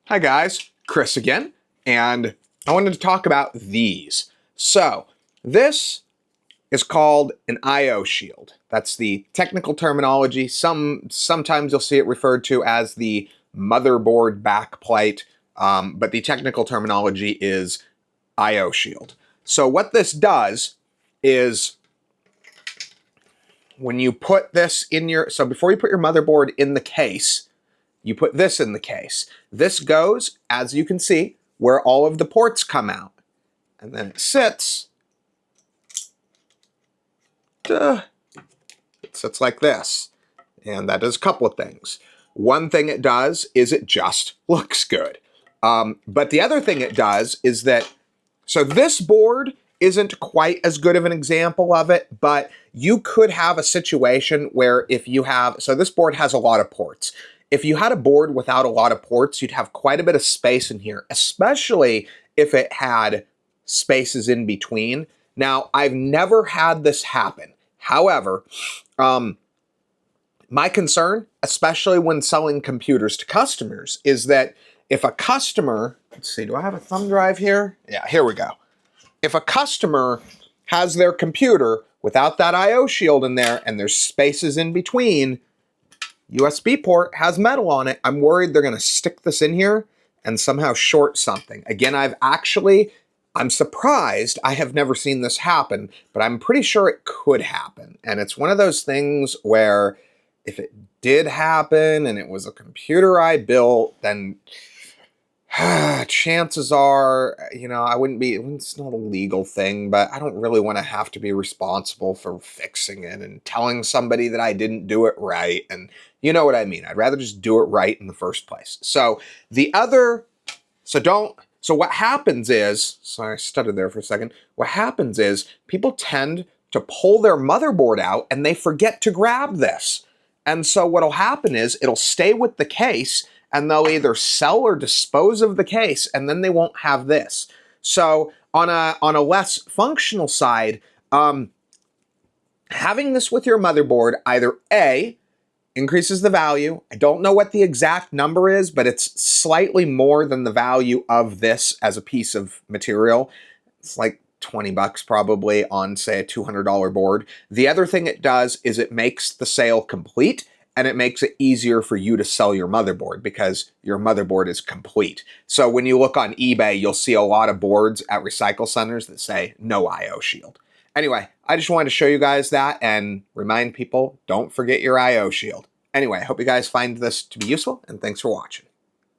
Hi guys, Chris again, and I wanted to talk about these. So, this is called an I/O shield. That's the technical terminology. Sometimes you'll see it referred to as the motherboard backplate, but the technical terminology is I/O shield. So what this does is when you put this in so before you put your motherboard in the case, you put this in the case. This goes, as you can see, where all of the ports come out. And then it sits like this. And that does a couple of things. One thing it does is it just looks good. But the other thing it does is that, so this board isn't quite as good of an example of it, but you could have a situation where if you have, so this board has a lot of ports. If you had a board without a lot of ports, you'd have quite a bit of space in here, especially if it had spaces in between. Now, I've never had this happen. However, my concern, especially when selling computers to customers, is that if a customer, let's see, do I have a thumb drive here? Yeah, here we go. If a customer has their computer without that I/O shield in there and there's spaces in between, USB port has metal on it, I'm worried they're going to stick this in here and somehow short something. Again, I'm surprised I have never seen this happen, but I'm pretty sure it could happen. And it's one of those things where if it did happen and it was a computer I built, then chances are, it's not a legal thing, but I don't really want to have to be responsible for fixing it and telling somebody that I didn't do it right. And you know what I mean? I'd rather just do it right in the first place. So what happens is, sorry, I stuttered there for a second. What happens is people tend to pull their motherboard out and they forget to grab this. And so what'll happen is it'll stay with the case and they'll either sell or dispose of the case, and then they won't have this. So on a less functional side, having this with your motherboard either A, increases the value. I don't know what the exact number is, but it's slightly more than the value of this as a piece of material. It's like 20 bucks probably on, say, a $200 board. The other thing it does is it makes the sale complete, and it makes it easier for you to sell your motherboard because your motherboard is complete. So when you look on eBay, you'll see a lot of boards at recycle centers that say no I/O shield. Anyway, I just wanted to show you guys that and remind people, don't forget your I/O shield. Anyway, I hope you guys find this to be useful, and thanks for watching.